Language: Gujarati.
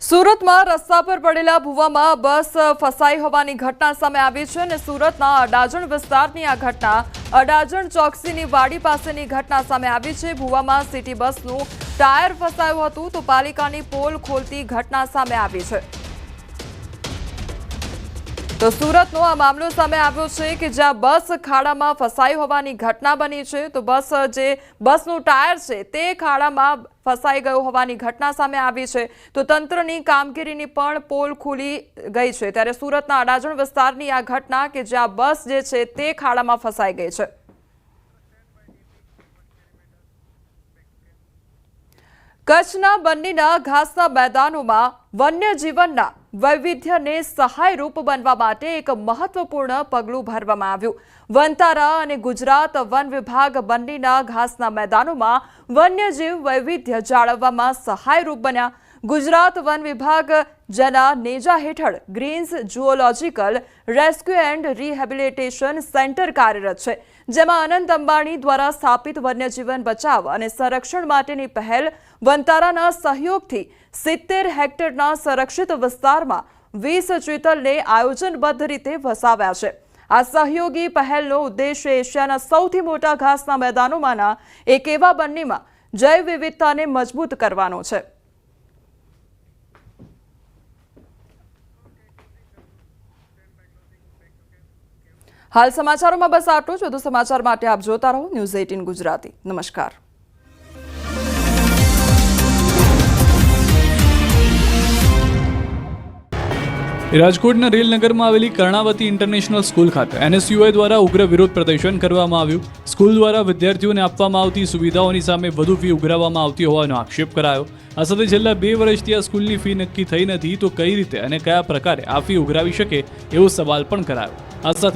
સુરતમાં રસ્તા પર પડેલા ભૂવામાં બસ ફસાઈ હોવાની ઘટના સામે આવી છે અને સુરતના અડાજણ વિસ્તારની આ ઘટના અડાજણ ચોકસીની વાડી પાસેની ઘટના સામે આવી છે। ભૂવામાં સિટી બસનું ટાયર ફસાયું હતું તો પાલિકાની પોલ ખોલતી ઘટના સામે આવી છે। તો સુરતનો આ મામલો સામે આવ્યો છે કે જ્યાં બસ ખાડામાં ફસાઈ હોવાની ઘટના બની છે। તો બસનું ટાયર છે તે ખાડામાં ફસાઈ ગયું હોવાની ઘટના સામે આવી છે। તો તંત્રની કામગીરીની પણ પોલ ખુલી ગઈ છે। ત્યારે સુરતના અડાજણ વિસ્તારની આ ઘટના કે જ્યાં બસ જે છે તે ખાડામાં ફસાઈ ગઈ છે। કચ્છના બન્નીના ઘાસના મેદાનોમાં વન્યજીવનના વૈવિધ્યને સહાયરૂપ બનવા માટે એક મહત્વપૂર્ણ પગલું ભરવામાં આવ્યું। વનતારા અને ગુજરાત વન વિભાગ બન્નીના ઘાસના મેદાનોમાં વન્યજીવ વૈવિધ્ય જાળવવામાં સહાયરૂપ બન્યા। ગુજરાત વન વિભાગ જેના નેજા હેઠળ Greens Zoological Rescue and Rehabilitation Centre કાર્યરત છે, જેમાં અનંત અંબાણી દ્વારા સ્થાપિત વન્યજીવન બચાવ અને સંરક્ષણ માટેની પહેલ વનતારાના સહયોગથી 70 હેક્ટરના સંરક્ષિત વિસ્તારમાં 20 ચિતલને આયોજનબદ્ધ રીતે વસાવ્યા છે। આ સહયોગી પહેલનો ઉદ્દેશ એશિયાના સૌથી મોટા ઘાસના મેદાનોમાંના એક એવા બન્નીમાં જૈવ વિવિધતાને મજબૂત કરવાનો છે। હાલ સમાચારોમાં બસ આટલું જ। વધુ સમાચાર માટે આપ જોતા રહો ન્યૂઝ 18 ગુજરાતી। નમસ્કાર। રાજકોટના રેલનગરમાં આવેલી કર્ણાવતી ઇન્ટરનેશનલ સ્કૂલ ખાતે એનએસયુઆઈ દ્વારા ઉગ્ર વિરોધ પ્રદર્શન કરવામાં આવ્યું। સ્કૂલ દ્વારા વિદ્યાર્થીઓને આપવામાં આવતી સુવિધાઓની સામે વધુ ફી ઉઘરાવવામાં આવતી હોવાનો આક્ષેપ કરાયો। આ સાથે છેલ્લા 2 વર્ષથી આ સ્કૂલની ફી નક્કી થઈ નથી તો કઈ રીતે અને કયા પ્રકારે આ ફી ઉઘરાવી શકે એવો સવાલ પણ કરાયો। આ સાથે